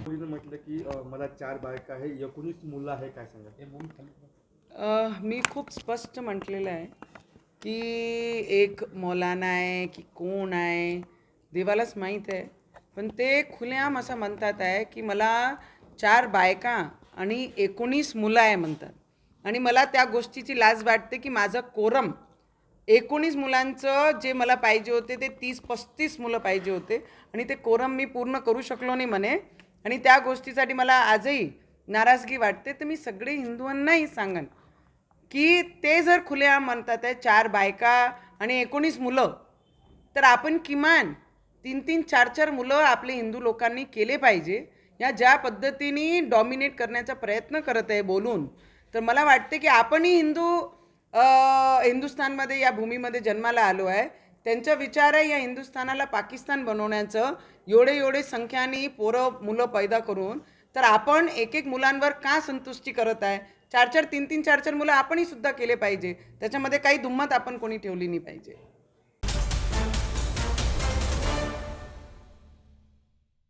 मुलीनं म्हटलं की मला 4 बायका आहे, 19 मुलं आहे, काय सांगाल? मी खूप स्पष्ट म्हटलेलं आहे की एक मौलाना आहे की कोण आहे देवालाच माहीत आहे, पण ते खुलेआम असं म्हणतात आहे की मला 4 बायका आणि 19 मुलं आहे म्हणतात. आणि मला त्या गोष्टीची लाज वाटते की माझं कोरम 19 मुलांचं जे मला पाहिजे होते ते 30-35 मुलं पाहिजे होते आणि ते कोरम मी पूर्ण करू शकलो नाही म्हणे. आणि त्या गोष्टीसाठी मला आजही नाराजगी वाटते. तर मी सगळे हिंदूंनाही सांगन की ते जर खुलेआम म्हणतात आहे 4 बायका आणि 19 मुलं, तर आपण किमान 3-3, 4-4 मुलं आपले हिंदू लोकांनी केले पाहिजे. या ज्या पद्धतीने डॉमिनेट करण्याचा प्रयत्न करत आहे बोलून, तर मला वाटते की आपणही हिंदुस्थानमध्ये या भूमीमध्ये जन्माला आलो आहे. त्यांचा विचार आहे या हिंदुस्थानाला पाकिस्तान बनवण्याचं. एवढे एवढे संख्याने पोरं मुलं पैदा करून तर आपण एक एक मुलांवर का संतुष्टी करत आहे? 4-4, 3-3, 4-4 मुलं आपणही सुद्धा केले पाहिजे. त्याच्यामध्ये काही दुम्मत आपण कोणी ठेवली नाही पाहिजे.